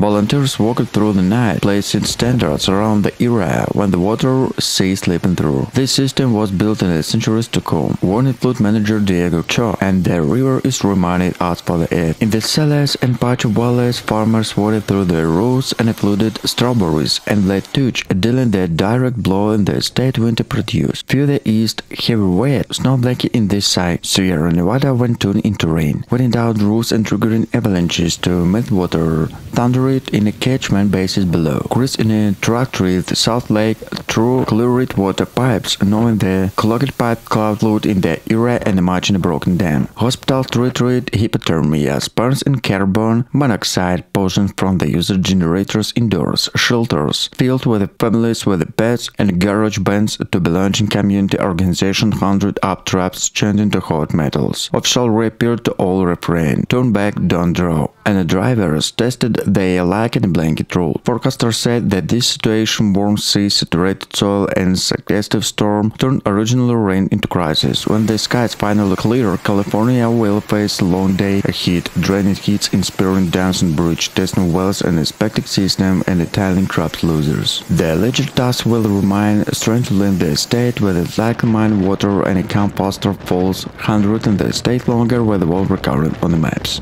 Volunteers walked through the night, placing standards around the area when the water ceased slipping through. This system was built in the centuries to come, warned flood manager Diego Cho, and the river is reminding us for the it. In the Celes and Pacho valleys, farmers waded through the roads and flooded strawberries and lettuce, dealing the direct blow in the state winter produce. Further east, heavy wet snow blanket in this side. Sierra Nevada went turned into rain, wetting down roofs and triggering avalanches to meltwater, thundered in the catchment bases below. Chris in a truck with South Lake through cleared water pipes, knowing the clogged pipe cloud load in the area and imagine a broken dam. Hospitals treated hypothermia, burns in carbon monoxide poisoned from the user generators indoors, shelters filled with families with beds and garage bands to belonging community organization 100 up traps chanting to hot metals. Official reappeared to all refrain, turn back, don't draw, and the drivers tested their lack in blanket rule. Forecasters said that this situation, warm seas, saturated soil and suggestive storm turned original rain into crisis. When the skies finally clear, California will face a long day ahead, draining heats, inspiring dams and bridge, testing wells and inspecting system and detailing crops losers. The alleged task will remain strengthening the state with its likely mine water and a camp faster falls 100 in the state longer with the wall recurrent on the maps.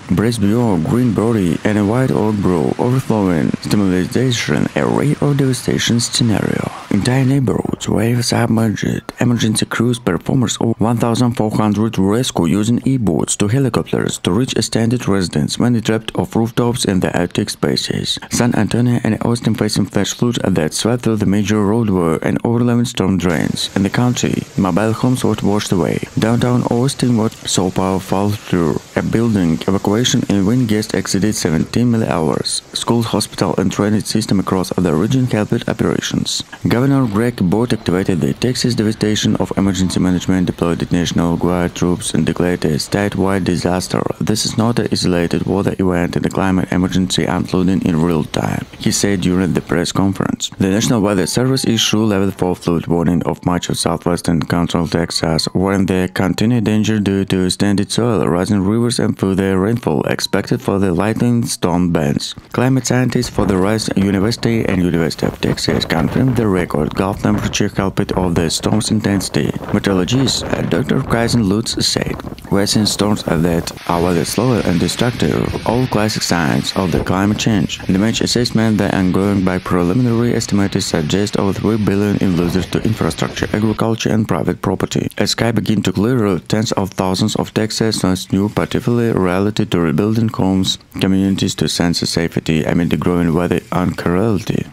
Brace below, green body and a white oak brow overflowing, stimulation, a rare or devastation scenario. Entire neighborhoods were submerged. Emergency crews performers of 1,400 rescue using e-boats to helicopters to reach extended residents, many trapped off rooftops in the attic spaces. San Antonio and Austin facing flash floods that swept through the major roadway and overwhelming storm drains. In the country, mobile homes were washed away. Downtown Austin was so powerful through a building evacuation in wind gusts exceeded 17 millihours. School, hospital and transit system across the region helped operations. Governor Greg Abbott activated the Texas devastation of emergency management, deployed National Guard troops and declared a statewide disaster. This is not an isolated weather event and a climate emergency unfolding in real time, he said during the press conference. The National Weather Service issued level 4 flood warning of much of southwest and central Texas, warning the continued danger due to extended soil, rising rivers and further rainfall expected for the lightning storm bands. Climate scientists for the Rice University and University of Texas confirmed the record Gulf temperature helped of the storm's intensity. Meteorologist Dr. Kaizen Lutz said, "We are seeing storms that are rather slower and destructive, all classic signs of the climate change. Damage assessment, the ongoing by preliminary estimates suggest over 3 billion in losses to infrastructure, agriculture and private property. As sky begin to clear, tens of thousands of Texans new particularly related to rebuilding homes, communities to sense safety amid the growing weather uncertainty."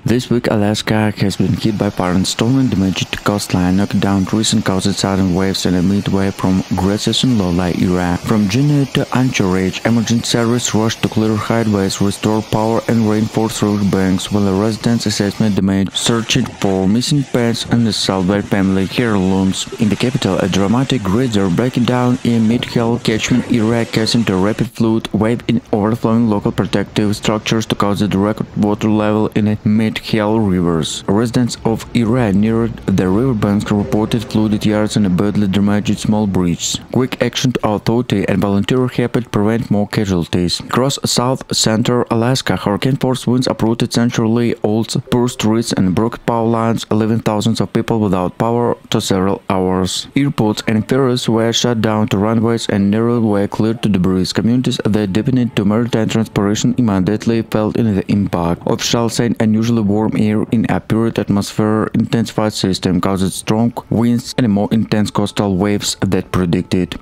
This week, Alaska has been hit by violent storm and damaged the coastline, knocked down trees and caused sudden waves and a midwave from Gracias and low-lying area. From Juneau to Anchorage, emergency service rushed to clear highways, restore power and reinforce road banks, while a residents' assessment domain searched for missing pets and the salvaged family heirlooms. In the capital, a dramatic geyser breaking down in mid-hill catchment area, causing a rapid flood wave in overflowing local protective structures to cause the record water level in a mid-hill rivers. Residents of area near the riverbanks reported flooded yards and badly damaged small bridges. Quick action authority and volunteer helped prevent more casualties. Across south-central Alaska, hurricane force winds uprooted centrally old poor streets and broke power lines, leaving thousands of people without power to several hours. Airports and ferries were shut down to runways and narrow were cleared to debris. Communities that depended to maritime transportation immediately felt in the impact. Officials said unusually warm air in a pure atmosphere intensified system causes strong winds and more intense coastal waves than predicted.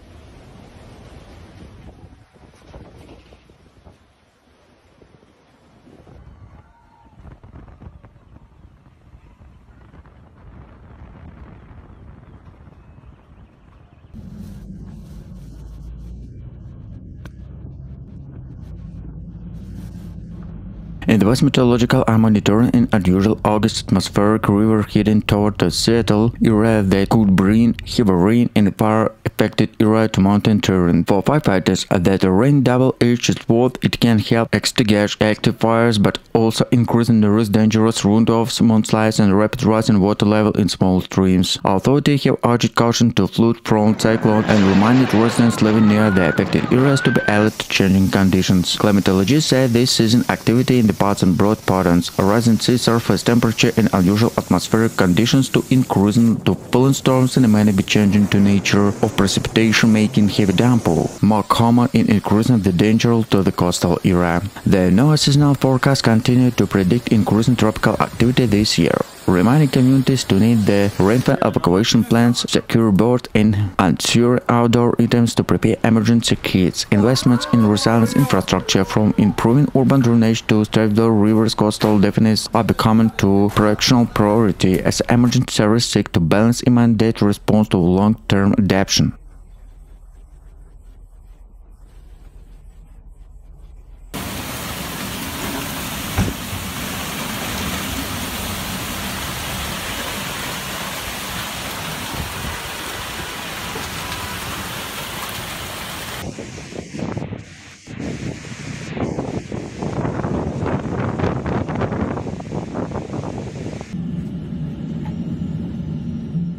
In the West Meteorological are monitoring an unusual August atmospheric river heading toward the Seattle area that could bring heavy rain in the fire-affected area to mountain terrain. For firefighters, that rain double-edged sword, it can help extinguish active fires but also increasing the risk dangerous runoffs, mudslides and rapid rise in water level in small streams. Authorities have urged caution to flood-prone cyclone and reminded residents living near the affected areas to be alert to changing conditions. Climatologists said this season activity in the parts and broad patterns, a rising sea surface temperature and unusual atmospheric conditions to increasing to falling storms and may be changing to nature of precipitation making heavy downpour more common in increasing the danger to the coastal area. The NOAA seasonal forecast continued to predict increasing tropical activity this year, reminding communities to need the rainfall evacuation plans, secure board and unsure outdoor items to prepare emergency kits. Investments in resilience infrastructure from improving urban drainage to safeguard rivers coastal defense are becoming to correctional priority as emergency services seek to balance immediate response to long-term adaptation.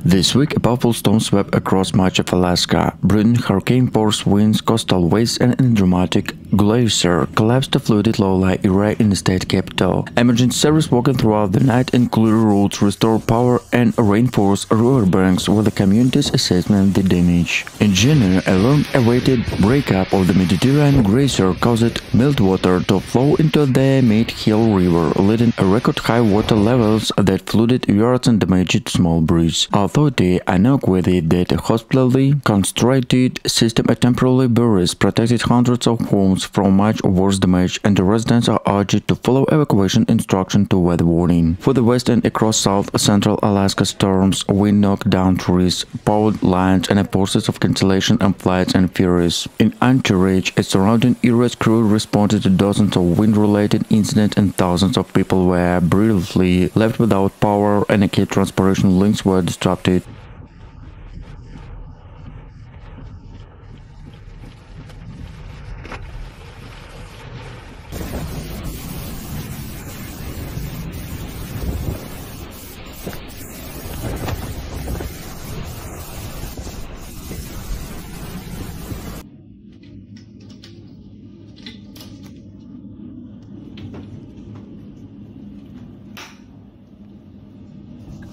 This week, a powerful storm swept across much of Alaska, bringing hurricane-force winds, coastal waves, and a dramatic glacier collapsed the flooded low-lying area in the state capital. Emergency service working throughout the night and clear roads, restore power, and reinforce riverbanks with the community's assessment of the damage. In January, a long-awaited breakup of the Mediterranean glacier caused meltwater to flow into the Mid-Hill River, leading to record-high water levels that flooded yards and damaged small bridges. Authorities are now with that a hospitably constructed system temporarily barriers protected hundreds of homes from much worse damage, and the residents are urged to follow evacuation instructions to weather warning. For the west and across south-central Alaska, storms, wind knocked down trees, power lines, and forces of cancellation of flights and ferries. In Anchorage, a surrounding area's crew responded to dozens of wind-related incidents, and thousands of people were briefly left without power, and key transportation links were disrupted.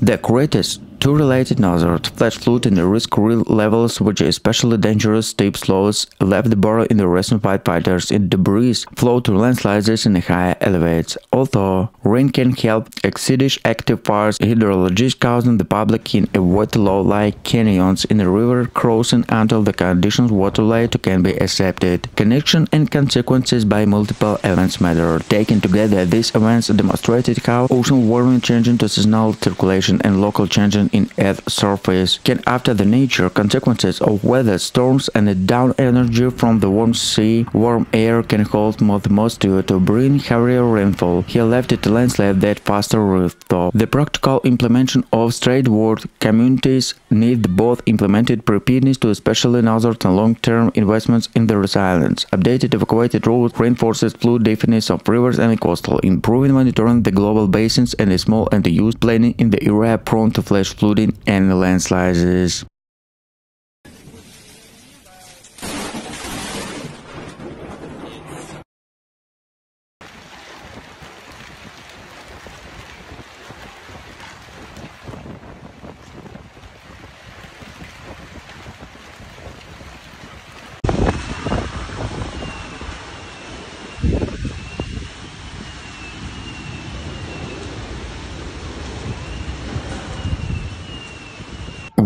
The greatest two related hazards, flash flood and the risk levels, which are especially dangerous. Steep slopes left the borough in the recent firefighters in debris flow to landslides in the higher elevates. Although rain can help extinguish active fires, hydrologists causing the public in avoid low-lying canyons in the river crossing until the conditions water layer can be accepted. Connection and consequences by multiple events matter. Taken together, these events demonstrated how ocean warming changing to seasonal circulation and local changing in Earth's surface can after the nature consequences of weather storms and the down energy from the warm sea. Warm air can hold more moisture to bring heavier rainfall. He left it landslide that faster rooftop. The practical implementation of straightforward communities need both implemented preparedness to especially hazard and long-term investments in the resilience. Updated evacuated roads reinforces flood definition of rivers and coastal, improving monitoring the global basins and the small and the used planning in the area prone to flash flooding and landslides.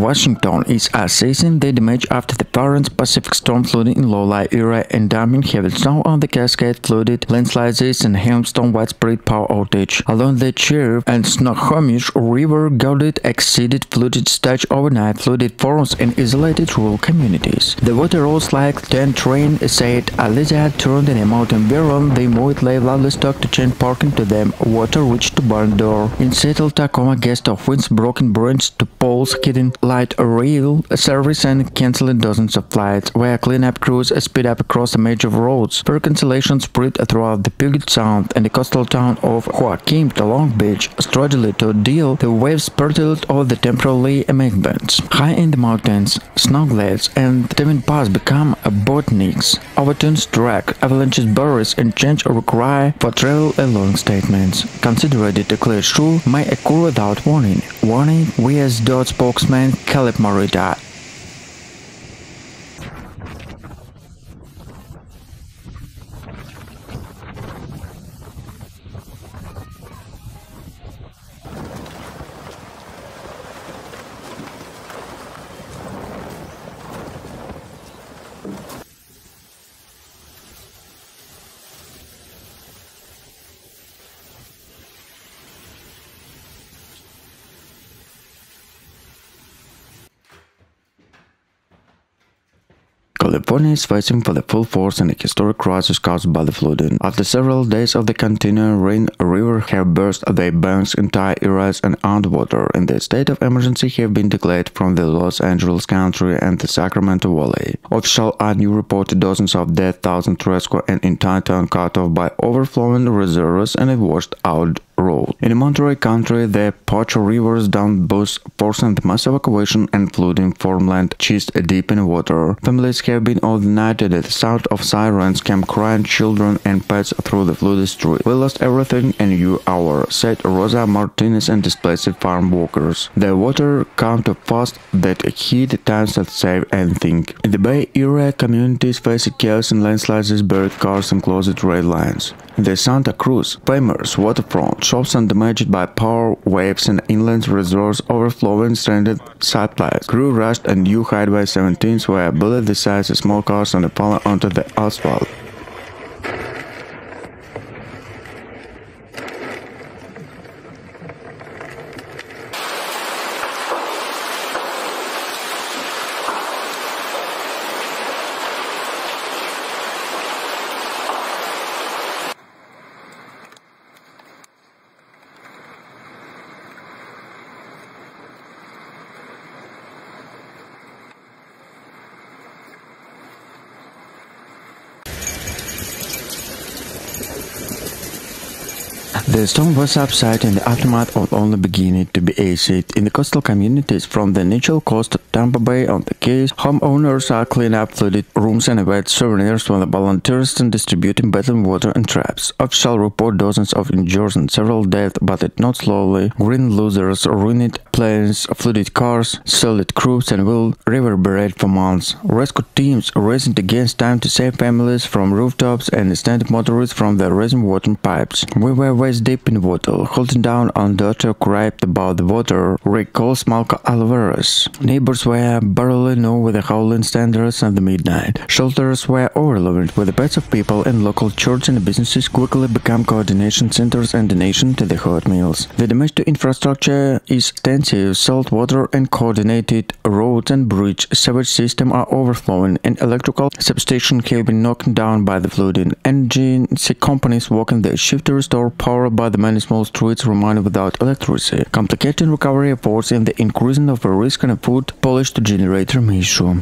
Washington is assessing the damage after the parent Pacific storm flooding in low-lying area and dumping heavy snow on the Cascade flooded landslides and hailstorm widespread power outage. Along the Cherry and Snohomish River, gutted exceeded flooded stage overnight flooded forums and isolated rural communities. The water rose like 10 train, said Alicia had turned in a mountain barrel. They moved loudly stock to change parking to them. Water reached to barn door. In Seattle, Tacoma, gust of winds broken branches to poles, hitting light rail service and canceling dozens of flights, where cleanup crews speed up across the major roads. Fire cancellation spread throughout the Puget Sound and the coastal town of Joaquin to Long Beach. Strangely to deal, the waves spurted over the temporary embankments. High in the mountains, snowglades and the Devon Pass become bottlenecks. Overturns drag, avalanches buries and change or cry for travel along statements. Considered it a clear true may occur without warning. Warning, WS. Spokesman Caleb Morita. California is facing for the full force and a historic crisis caused by the flooding. After several days of the continuing rain, rivers have burst their banks, entire areas and underwater, and the state of emergency have been declared from the Los Angeles County and the Sacramento Valley. Official new reported dozens of deaths, thousands rescued, and entire town cut off by overflowing reservoirs and a washed-out road. In Monterey County, the Pocho Rivers down both forcing the mass evacuation and flooding farmland chest deep in water. Families have been overnighted at the sound of sirens, came crying children and pets through the flooded street. We lost everything in an hour, said Rosa Martinez and displaced farm workers. The water came too fast that heat times that save anything. In the Bay Area, communities face chaos and landslides, buried cars and closed rail lines. In the Santa Cruz, Palmer's waterfront, shops are damaged by power waves and inland reservoirs overflowing stranded sidelines. Crew rushed a new Highway 17 where a bullet the size of small cars and fallen onto the asphalt. The storm was subsided in the aftermath of only beginning to be acid. In the coastal communities from the Neutral Coast to Tampa Bay on the Keys, homeowners are cleaning up flooded rooms and await souvenirs from the volunteers and distributing bathing water and traps. Officials report dozens of injuries and several deaths, but it not slowly. Green losers, ruined planes, flooded cars, solid crews and will reverberate for months. Rescue teams racing against time to save families from rooftops and stand motorists from the rising water pipes. We were waist deep in water, holding down on daughter cried about the water, recalls Malco Alvarez. Neighbors were barely know with the howling standards at the midnight. Shelters were overloaded with the pets of people, and local churches and businesses quickly become coordination centers and donation to the hot meals. The damage to infrastructure is extensive. Salt water and coordinated roads and bridge sewage system are overflowing, and electrical substations have been knocked down by the flooding. Energy companies working their shift to restore power by the many small streets remain without electricity, complicating recovery efforts and the increasing of a risk and a food polish to generator issue.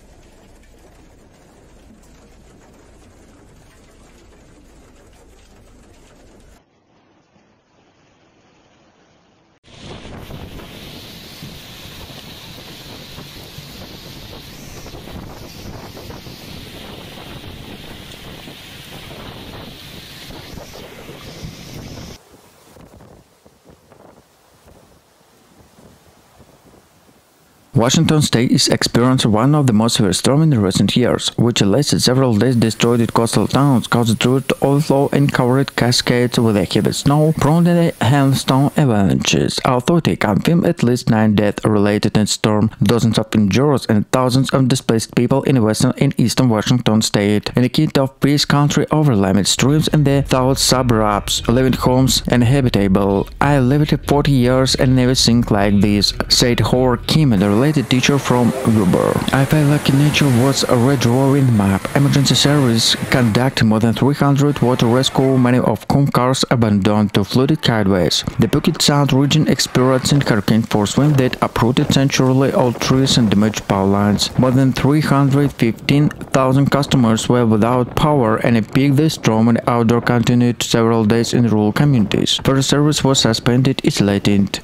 Washington state is experiencing one of the most severe storms in recent years, which lasted several days, destroyed its coastal towns, caused road to overflow, and covered cascades with a heavy snow, prone to hailstone avalanches. Authorities confirmed at least 9 deaths related to the storm, dozens of injuries, and thousands of displaced people in western and eastern Washington state. In the key of Peace Country, overlapping streams and the south suburbs, living homes uninhabitable. I lived 40 years and never seen like this, said Howard Kim, the related teacher from Uber. I felt like nature was a redrawing map. Emergency service conducted more than 300 water rescue, many of whom cars abandoned to flooded highways. The Puget Sound region experiencing hurricane force wind that uprooted century-old trees and damaged power lines. More than 315,000 customers were without power, and a peak this storm and outdoor continued several days in rural communities. Further service was suspended, isolated.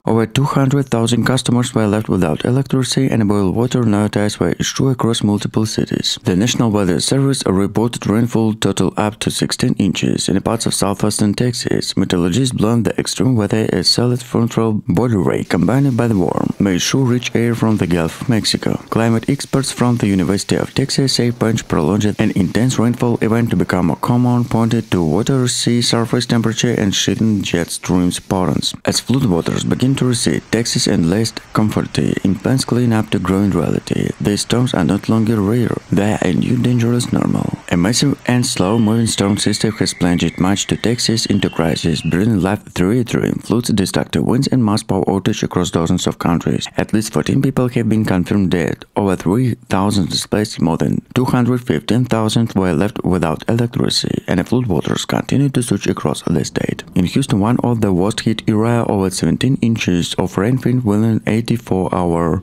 Over 200,000 customers were left without electricity and boiled water notices were issued across multiple cities. The National Weather Service reported rainfall total up to 16 inches in parts of southwestern Texas. Meteorologists blamed the extreme weather as solid frontal body array combined by the warm, may issue rich air from the Gulf of Mexico. Climate experts from the University of Texas say bunch prolonged an intense rainfall event to become more common, pointed to water, sea surface temperature, and shedding jet streams patterns. As floodwaters begin to recede, Texas and less comforting in plans clean up to growing reality. These storms are not longer rare, they are a new dangerous normal. A massive and slow-moving storm system has plunged much to Texas into crisis, bringing life-threatening floods, destructive winds, and mass power outage across dozens of countries. At least 14 people have been confirmed dead, over 3,000 displaced, more than 215,000 were left without electricity, and floodwaters continue to surge across the state. In Houston, one of the worst hit area, over 17 inches of rainfall within 84 hours.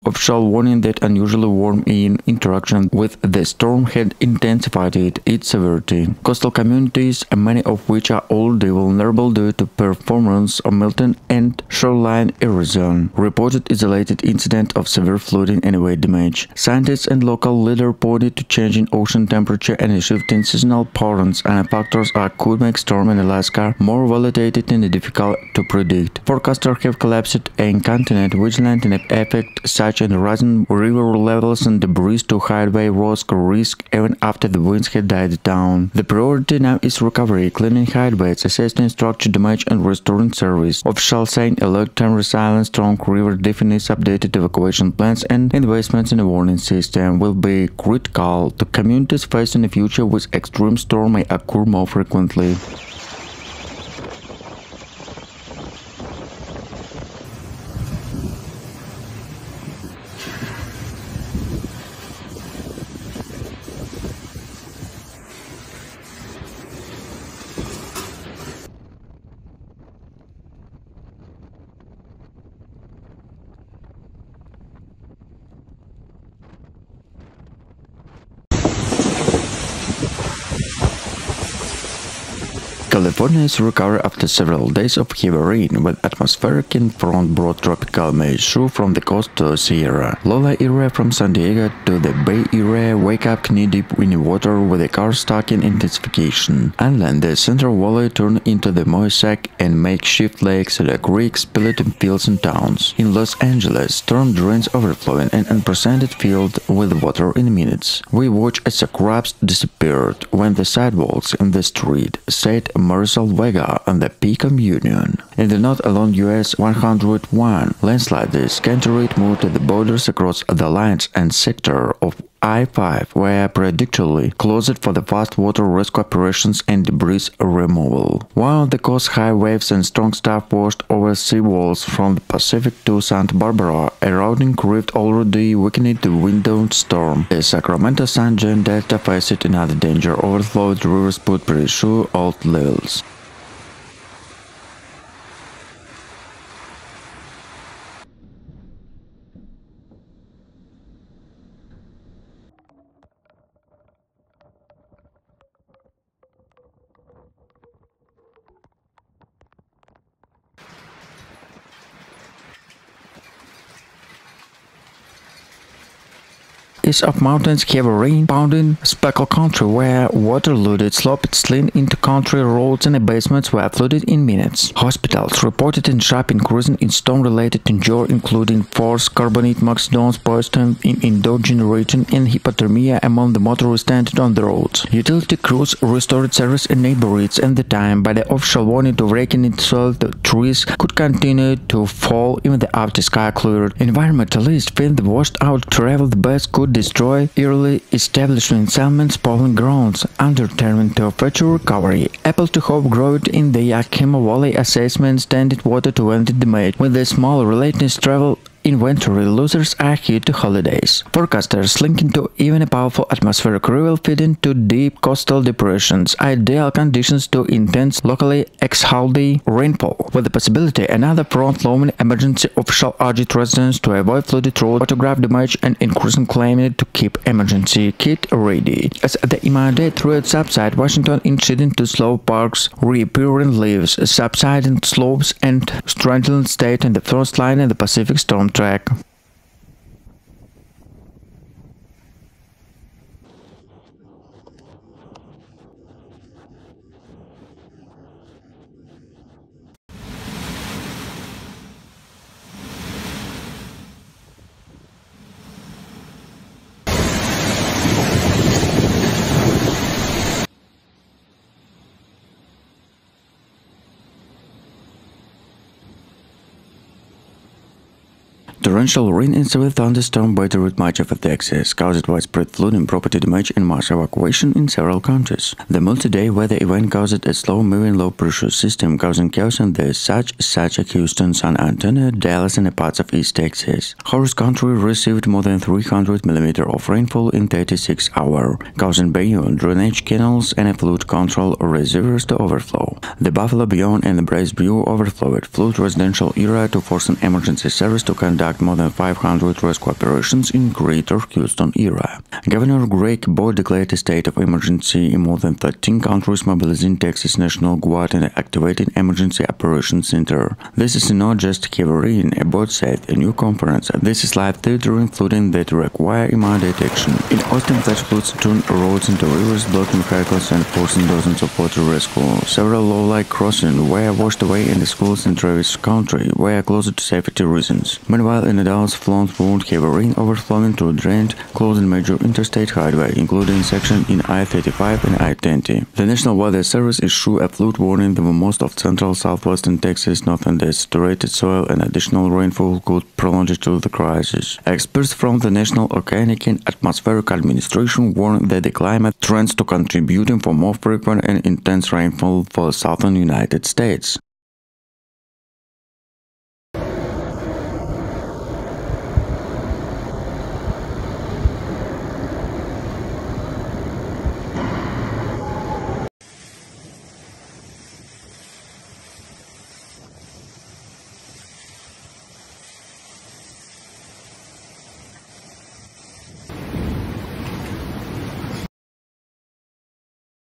Official warning that unusually warm in interaction with the storm had intensified its severity. Coastal communities, many of which are already vulnerable due to performance of melting and shoreline erosion, reported isolated incidents of severe flooding and wave damage. Scientists and local leaders pointed to changing ocean temperature and shifting seasonal patterns and factors that could make storm in Alaska more volatile and difficult to predict. Forecasters have collapsed a continent vigilant in effect such as rising river levels and debris to highway risk even after the winds had died down. The priority now is recovery, cleaning highways, assessing structure damage, and restoring service. Officials saying a long-term resilience, strong river definites, updated evacuation plans, and investments in a warning system will be critical to communities facing a future with extreme storm may occur more frequently. California is recovered after several days of heavy rain, with atmospheric front brought tropical moisture from the coast to Sierra. Lola area from San Diego to the Bay Area wake up knee-deep in water with the car stuck in intensification. Inland, the Central Valley turned into the mosaic and makeshift lakes, the creeks, polluted fields and towns. In Los Angeles, storm drains overflowing and unprecedented filled with water in minutes. We watched as the crabs disappeared when the sidewalks in the street, said Marisol Vega and the Pecom Union. In the not alone US 101 landslides counter-rate moved to the borders across the lines and sector of I-5 were predictably closed for the fast water rescue operations and debris removal, while the coast high waves and strong stuff washed over seawalls from the Pacific to Santa Barbara. A routing rift already weakened the windowed storm. The Sacramento San Juan Delta faced another danger. Overflowed rivers put pressure at levels. East of mountains, heavy rain pounding Speckle Country, where water-loaded slopes slid into country roads and basements were flooded in minutes. Hospitals reported a sharp increase in storm-related injury, including forced carbonate moxidons, poison in indoor-generating and hypothermia among the motorists stranded on the roads. Utility crews restored service in neighborhoods, and the time by the official warning to raking in soil the trees could continue to fall even after sky cleared. Environmentalists think the washed-out travel the bus could destroy early establishment settlements, spawning grounds, undetermined to future recovery. Apple to hope growth in the Yakima Valley assessment standard water to end the damage. With the small related travel inventory, losers are here to holidays. Forecasters linking to even a powerful atmospheric river feeding to deep coastal depressions, ideal conditions to intense, locally exhaled rainfall, with the possibility another front-loading emergency official urged residents to avoid flooded road, photograph damage, and increasing claiming to keep emergency kit ready. As the immediate threat subside, Washington incident to slow parks, reappearing leaves, subsiding slopes, and strangling state in the first line in the Pacific storm track. Torrential rain and severe thunderstorm battered much of Texas, caused widespread flooding, property damage, and mass evacuation in several countries. The multi-day weather event caused a slow-moving low-pressure system, causing chaos in the such Houston, San Antonio, Dallas, and parts of East Texas. Horace County received more than 300 mm of rainfall in 36 hours, causing bayou, drainage canals, and flood control reservoirs to overflow. The Buffalo Bayou and the Brace Bayou overflowed flood residential area to force an emergency service to conduct more than 500 rescue operations in Greater Houston area. Governor Greg Abbott declared a state of emergency in more than 13 countries, mobilizing Texas National Guard and activating Emergency Operations Center. This is not just heavy rain, Abbott said in a new conference. This is live theater, including that require immediate action. In Austin, flash floods turned roads into rivers, blocking vehicles and forcing dozens of water rescue. Several low-lying crossings were washed away, and the schools in Travis County were closed to safety reasons. Meanwhile, in the Dallas, floods warned heavy rain overflowing through drained, closing major interstate highway, including section in I-35 and I-20. The National Weather Service issued a flood warning that most of central southwestern Texas, northern the saturated soil, and additional rainfall could prolong to the crisis. Experts from the National Oceanic and Atmospheric Administration warned that the climate trends to contributing for more frequent and intense rainfall for the southern United States.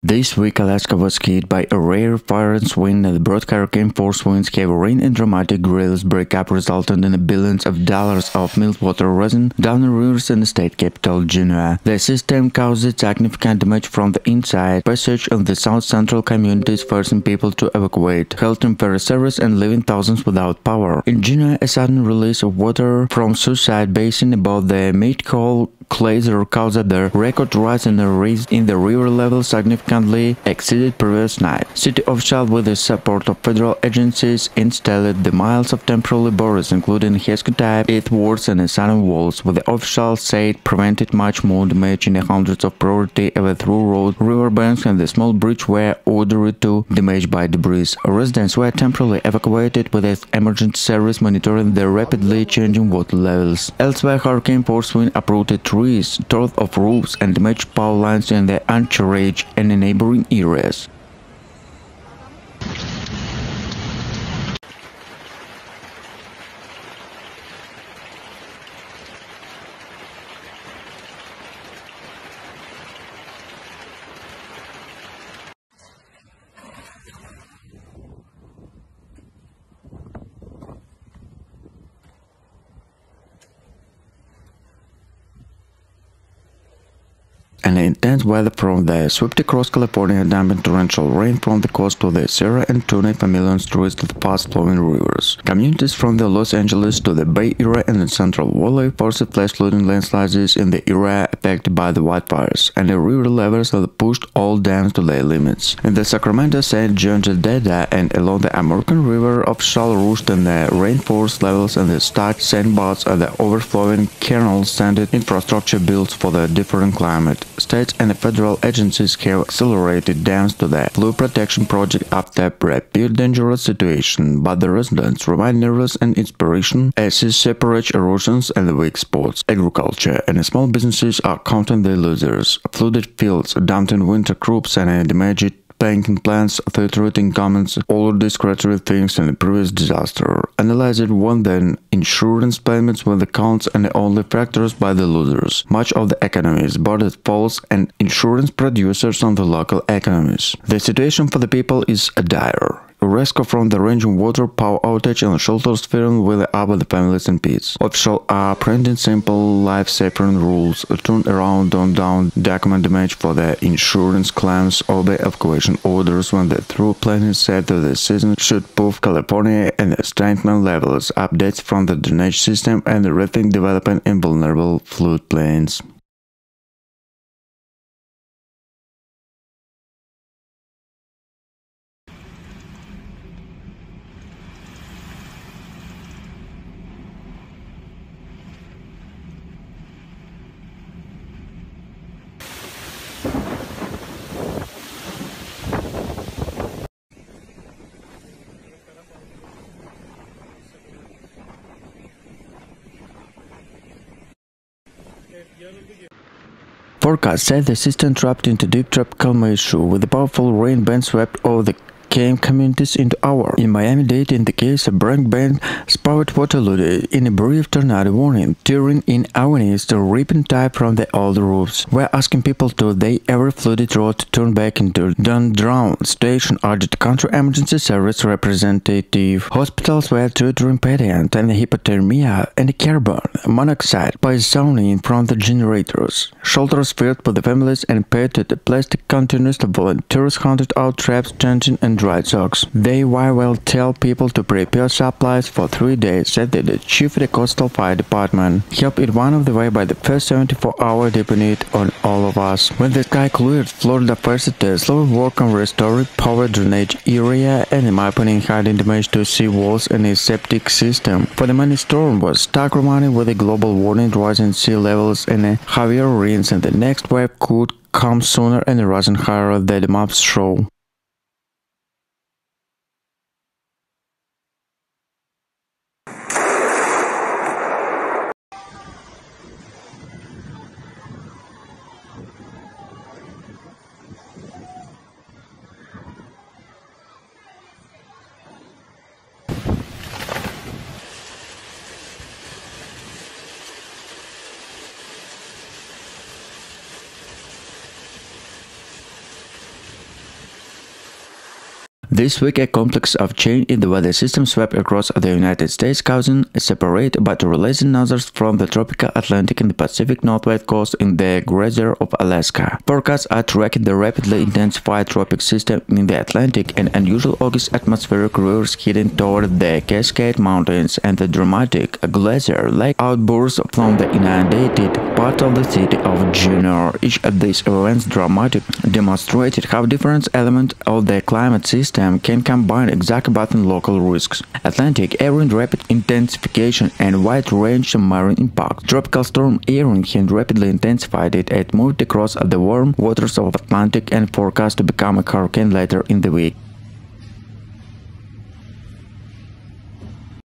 This week, Alaska was hit by a rare fierce wind and broad hurricane force winds, heavy rain, and dramatic gales breakup resulted in billions of dollars of meltwater rising down the rivers in the state capital, Juneau. The system caused significant damage from the inside passage in the south-central communities, forcing people to evacuate, halting ferry service, and leaving thousands without power. In Juneau, a sudden release of water from Suicide Basin above the Mid-Col Glacier caused the record rise in the river level significantly significantly exceeded previous night. City officials, with the support of federal agencies, installed the miles of temporary borders, including Hesco-type earthworks and southern walls, with the officials said prevented much more damage in the hundreds of priority overthrow roads, riverbanks, and the small bridge were ordered to damaged by debris. Residents were temporarily evacuated, with the emergency service monitoring the rapidly changing water levels. Elsewhere, hurricane force wind uprooted trees, tore off roofs, and damaged power lines in the Anchorage and in neighboring areas. An intense weather from the swept across California, dumping torrential rain from the coast to the Sierra and turned for millions tourists to fast-flowing rivers. Communities from the Los Angeles to the Bay Area and the Central Valley forced flash-flooding landslides in the area affected by the wildfires, and the river levels have pushed all dams to their limits. In the Sacramento, St. John Data, and along the American River, offshore rushed in the rainforest levels and the stacked sandbars and the overflowing canals sent infrastructure built for the different climate. States and federal agencies have accelerated dams to the flood protection project after a rapid dangerous situation, but the residents remain nervous and inspiration as separate erosions and weak spots. Agriculture and small businesses are counting the losers. Flooded fields, dumped winter crops, and damaged banking plants, threatening governments, all discredited things in the previous disaster. Analyzed one then insurance payments were the counts and the only factors by the losers. Much of the economy is bordered falls and insurance producers on the local economies. The situation for the people is dire. Rescue from the raging water, power outage, and shelters filling with up the families and pets. Officials are printing simple life-saving rules: turn around, don't down, document damage for the insurance claims, obey evacuation orders when the through planning said that the season should prove California and the strengthen levels, updates from the drainage system, and rethink development in vulnerable floodplains. Forecast said the system trapped into deep tropical moisture with the powerful rain band swept over the came communities into hour. In Miami-Dade, in the case of Branch Band, spout waterloaded in a brief tornado warning, tearing in avenues to ripping type from the old roofs. We're asking people to they ever flooded road to turn back into drown station, urged country emergency service representative. Hospitals were tutoring patient and hypothermia and carbon monoxide poisoning from the generators. Shelters filled with the families and paid to the plastic containers. The volunteers hunted out traps, changing and dry socks. They will tell people to prepare supplies for 3 days, said the chief of the Coastal Fire Department. Help is one of the way by the first 74-hour depending on all of us. When the sky cleared, Florida first Tesla work on restoring power drainage area and mapping hiding damage to sea walls and a septic system. For the many storm was stuck remaining with a global warning, rising sea levels and heavier rains, and the next wave could come sooner and rising higher than the maps show. This week, a complex of change in the weather system swept across the United States, causing separate but related nozzles from the tropical Atlantic and the Pacific Northwest coast in the grazer of Alaska. Forecasts are tracking the rapidly intensified tropic system in the Atlantic and unusual August atmospheric rivers heading toward the Cascade Mountains and the dramatic glacier-like outbursts from the inundated part of the city of Juneau. Each of these events dramatically demonstrated how different elements of the climate system can combine exacerbating local risks. Atlantic Erin rapid intensification and wide-range submarine impact. Tropical storm Erin had rapidly intensified it moved across the warm waters of Atlantic and forecast to become a hurricane later in the week.